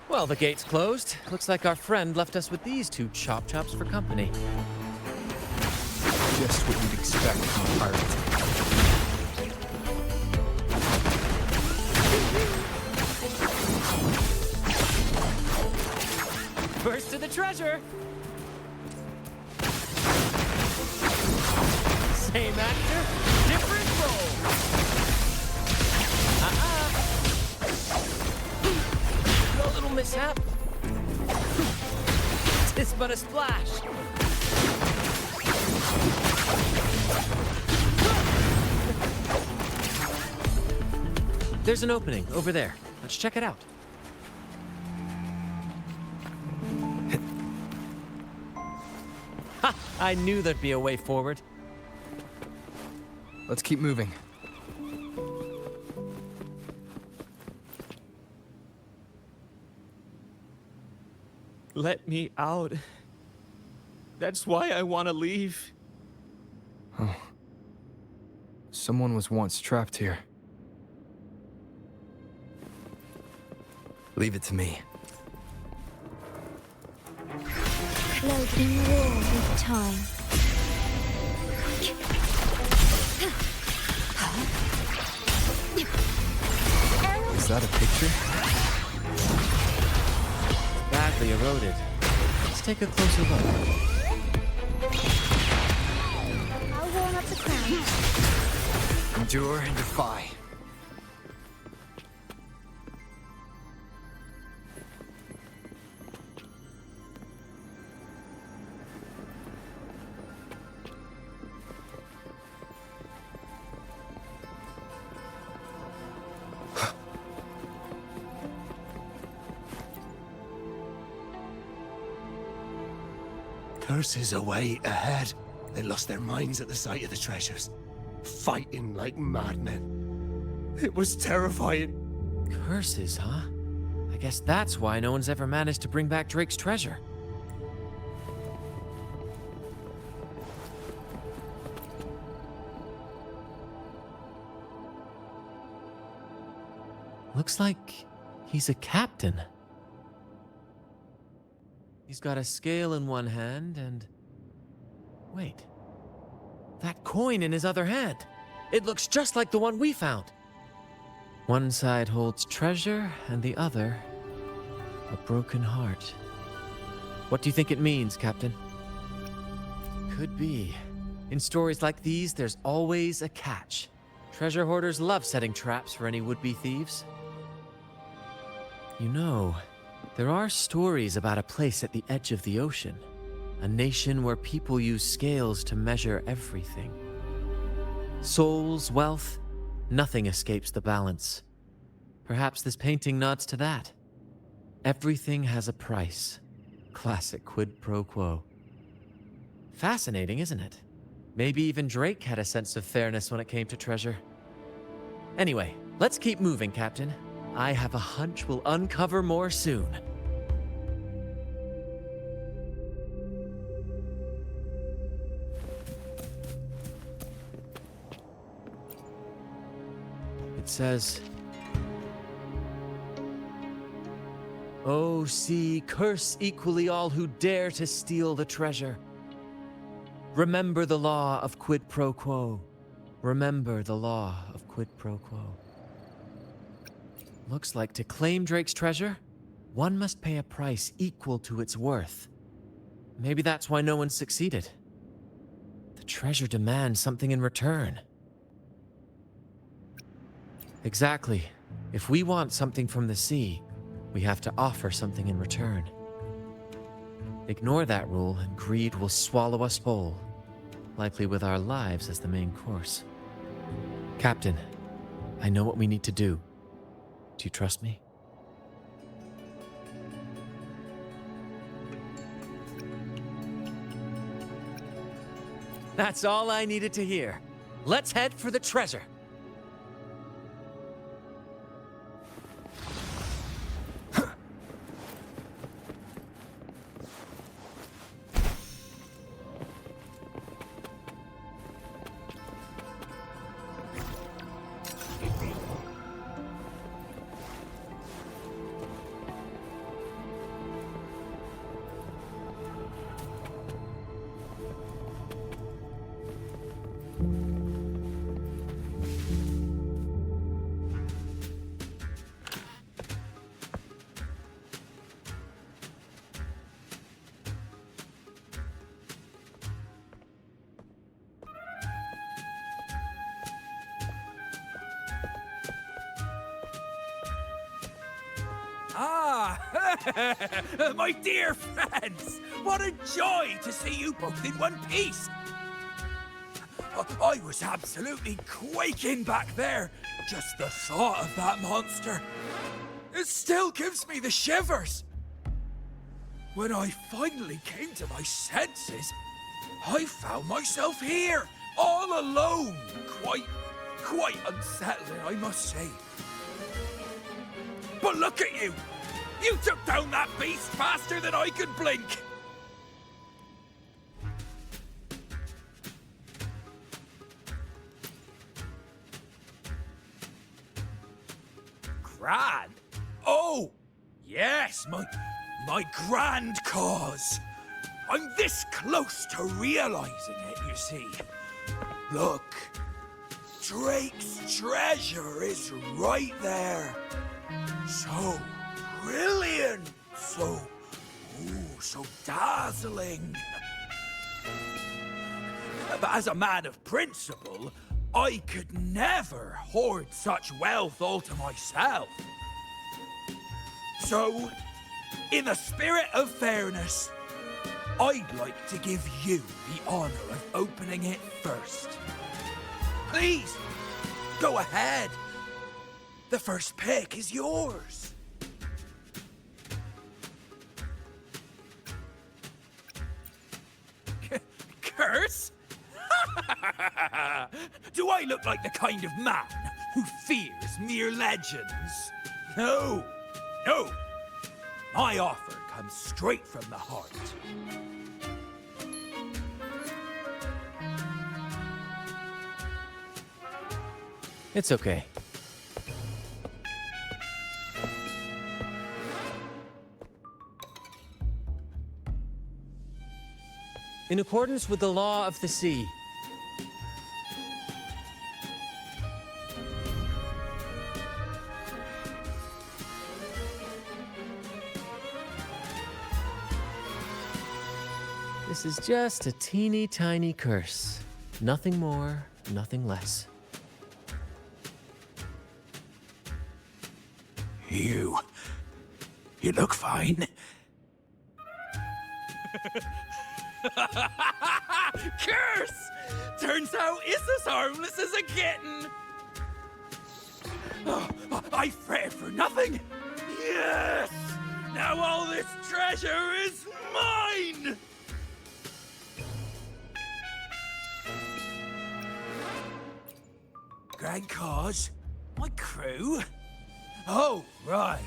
Well, the gate's closed. Looks like our friend left us with these 2 chop chops for company. Just what you'd expect from a pirate. First to the treasure! Same actor, different role! No little mishap. Tis but a splash. There's an opening over there. Let's check it out. Ha! I knew there'd be a way forward. Let's keep moving. Let me out. That's why I want to leave. Oh. Someone was once trapped here. Leave it to me. Clothing war with time. Is that a picture? Badly eroded. Let's take a closer look. I'll warm up the crown. Endure and defy. Curses away ahead. They lost their minds at the sight of the treasures, fighting like madmen. It was terrifying. Curses, huh? I guess that's why no one's ever managed to bring back Drake's treasure. Looks like he's a captain. He's got a scale in one hand and... Wait. That coin in his other hand. It looks just like the one we found. One side holds treasure and the other... a broken heart. What do you think it means, Captain? Could be. In stories like these, there's always a catch. Treasure hoarders love setting traps for any would-be thieves. You know, there are stories about a place at the edge of the ocean. A nation where people use scales to measure everything. Souls, wealth, nothing escapes the balance. Perhaps this painting nods to that. Everything has a price. Classic quid pro quo. Fascinating, isn't it? Maybe even Drake had a sense of fairness when it came to treasure. Anyway, let's keep moving, Captain. I have a hunch we'll uncover more soon. It says, "Oh, sea, curse equally all who dare to steal the treasure. Remember the law of quid pro quo. Remember the law of quid pro quo." Looks like to claim Drake's treasure, one must pay a price equal to its worth. Maybe that's why no one succeeded. The treasure demands something in return. Exactly. If we want something from the sea, we have to offer something in return. Ignore that rule and greed will swallow us whole, likely with our lives as the main course. Captain, I know what we need to do. Do you trust me? That's all I needed to hear. Let's head for the treasure. Ah, my dear friends, what a joy to see you both in one piece. I was absolutely quaking back there. Just the thought of that monster. It still gives me the shivers. When I finally came to my senses, I found myself here, all alone. Quite unsettling, I must say. But look at you! You took down that beast faster than I could blink! Gran? Oh! Yes, my grand cause. I'm this close to realizing it, you see. Look, Drake's treasure is right there. So brilliant, so dazzling. But as a man of principle, I could never hoard such wealth all to myself. So, in the spirit of fairness, I'd like to give you the honor of opening it first. Please, go ahead. The first pick is yours. Curse? Do I look like the kind of man who fears mere legends? No. No! My offer comes straight from the heart. It's okay. In accordance with the law of the sea, this is just a teeny tiny curse. Nothing more, nothing less. You look fine. Curse! Turns out it's as harmless as a kitten. Oh, I fretted for nothing. Yes! Now all this treasure is mine! Grand cause? My crew? Oh, right.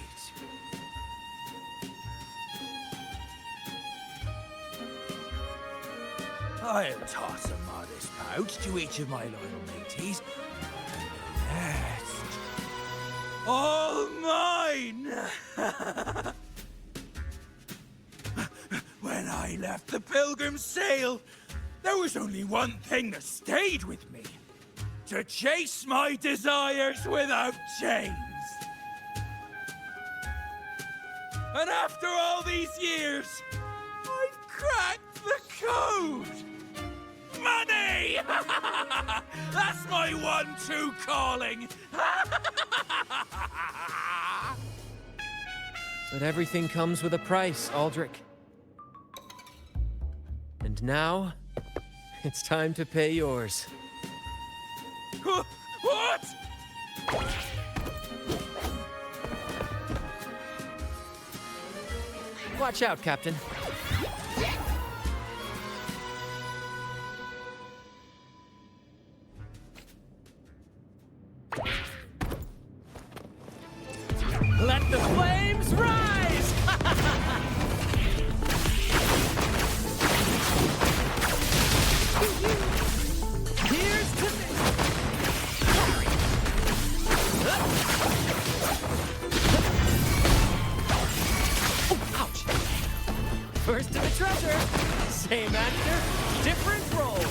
I'll toss a modest pouch to each of my loyal mateys. And the rest, all mine! When I left the Pilgrim's Sail, there was only one thing that stayed with me. To chase my desires without chains. And after all these years, I've cracked the code! Money! That's my one-two calling! But everything comes with a price, Aldrich. And now, it's time to pay yours. What? Watch out, Captain. Let the flames rise! Here's to me! Oh, ouch! First to the treasure. Same actor, different role.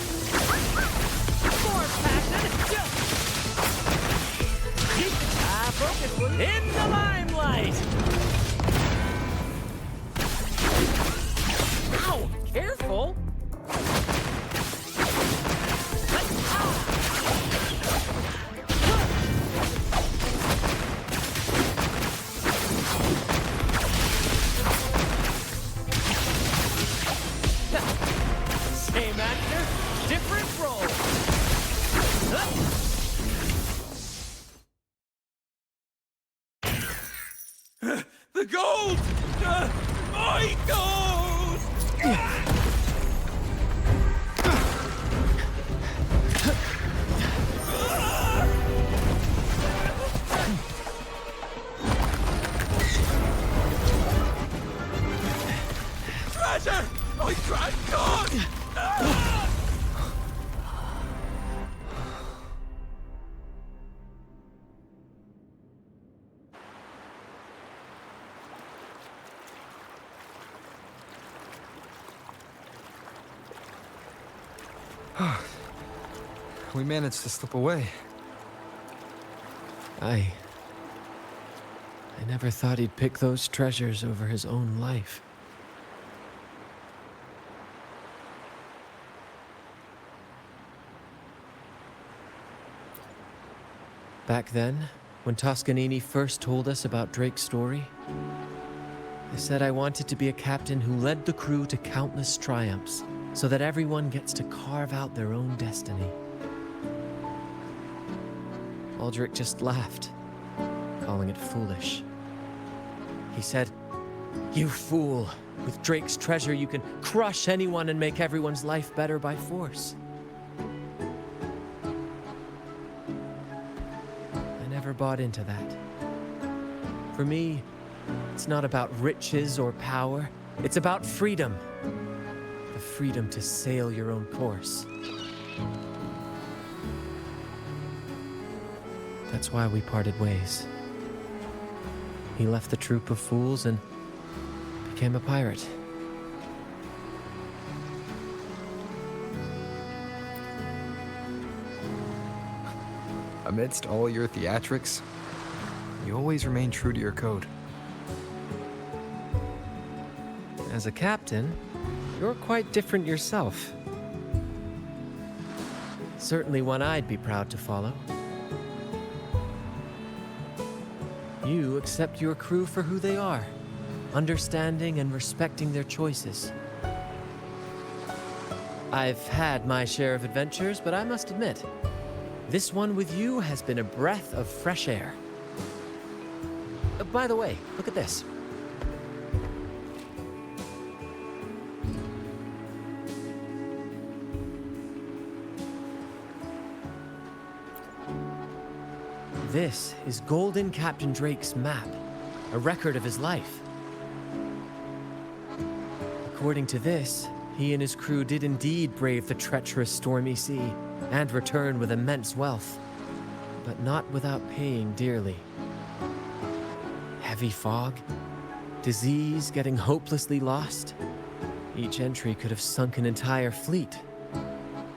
More passion. Focus, will you? In the limelight! Ow! Careful! Same actor, different role. The gold! My gold! Treasure! My grand god! We managed to slip away. I never thought he'd pick those treasures over his own life. Back then, when Toscanini first told us about Drake's story, I said I wanted to be a captain who led the crew to countless triumphs, so that everyone gets to carve out their own destiny. Aldrich just laughed, calling it foolish. He said, "You fool! With Drake's treasure, you can crush anyone and make everyone's life better by force." I never bought into that. For me, it's not about riches or power. It's about freedom. The freedom to sail your own course. That's why we parted ways. He left the troop of fools and became a pirate. Amidst all your theatrics, you always remain true to your code. As a captain, you're quite different yourself. Certainly one I'd be proud to follow. You accept your crew for who they are, understanding and respecting their choices. I've had my share of adventures, but I must admit, this one with you has been a breath of fresh air. By the way, look at this. This is Golden Captain Drake's map, a record of his life. According to this, he and his crew did indeed brave the treacherous stormy sea and return with immense wealth, but not without paying dearly. Heavy fog, disease, getting hopelessly lost. Each entry could have sunk an entire fleet.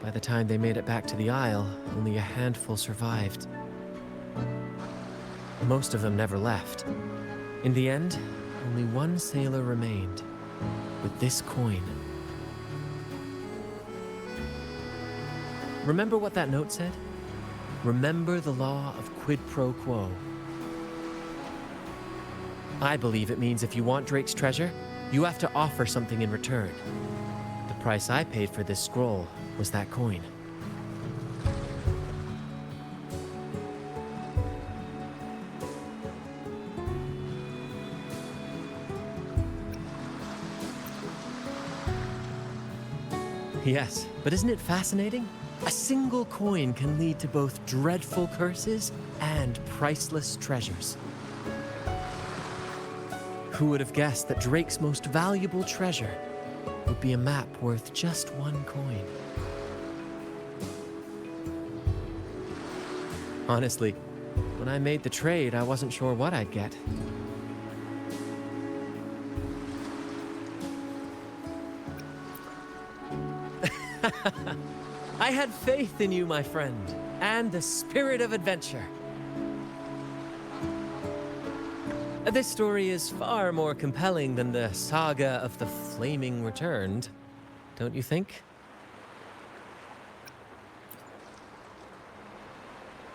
By the time they made it back to the Isle, only a handful survived. Most of them never left. In the end, only one sailor remained, with this coin. Remember what that note said? Remember the law of quid pro quo. I believe it means if you want Drake's treasure, you have to offer something in return. The price I paid for this scroll was that coin. Yes, but isn't it fascinating? A single coin can lead to both dreadful curses and priceless treasures. Who would have guessed that Drake's most valuable treasure would be a map worth just one coin? Honestly, when I made the trade, I wasn't sure what I'd get. I had faith in you, my friend, and the spirit of adventure. This story is far more compelling than the saga of the Flaming Returned, don't you think?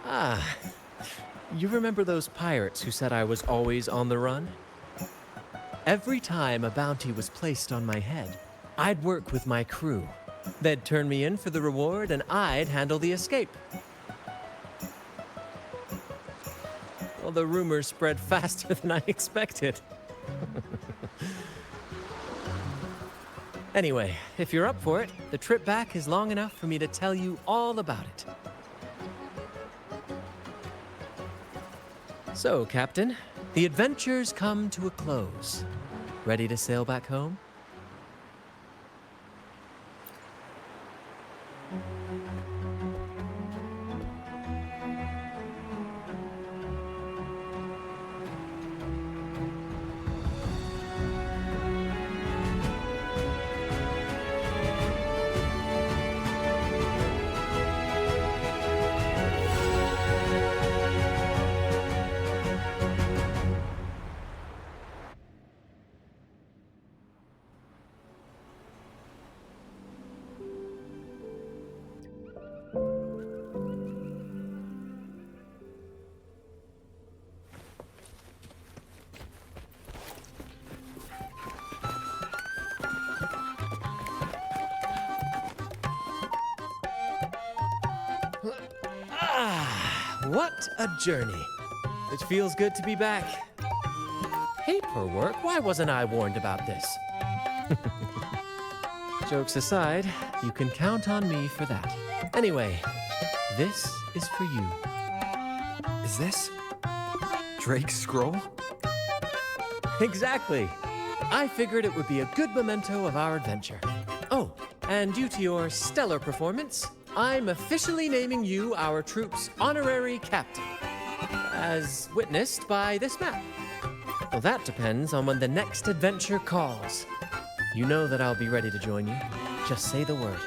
Ah, you remember those pirates who said I was always on the run? Every time a bounty was placed on my head, I'd work with my crew. They'd turn me in for the reward, and I'd handle the escape. Well, the rumors spread faster than I expected. Anyway, if you're up for it, the trip back is long enough for me to tell you all about it. So, Captain, the adventures come to a close. Ready to sail back home? What a journey. It feels good to be back. Paperwork? Why wasn't I warned about this? Jokes aside, you can count on me for that. Anyway, this is for you. Is this Drake's scroll? Exactly. I figured it would be a good memento of our adventure. Oh, and due to your stellar performance, I'm officially naming you our troop's honorary captain, as witnessed by this map. Well, that depends on when the next adventure calls. You know that I'll be ready to join you. Just say the word.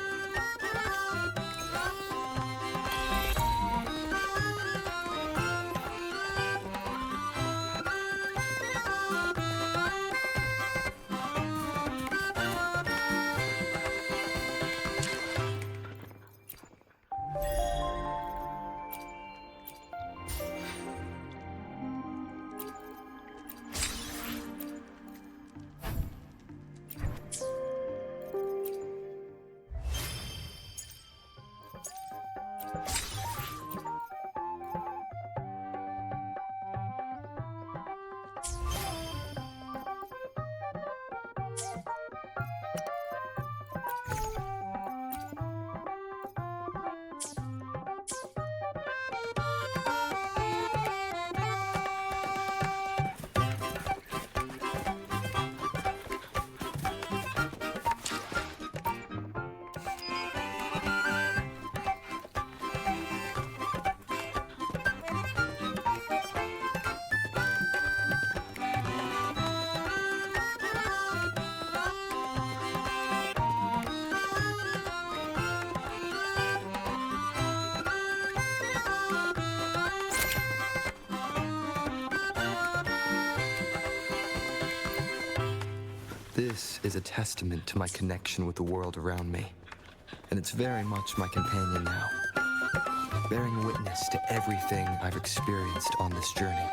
This is a testament to my connection with the world around me, and it's very much my companion now, bearing witness to everything I've experienced on this journey.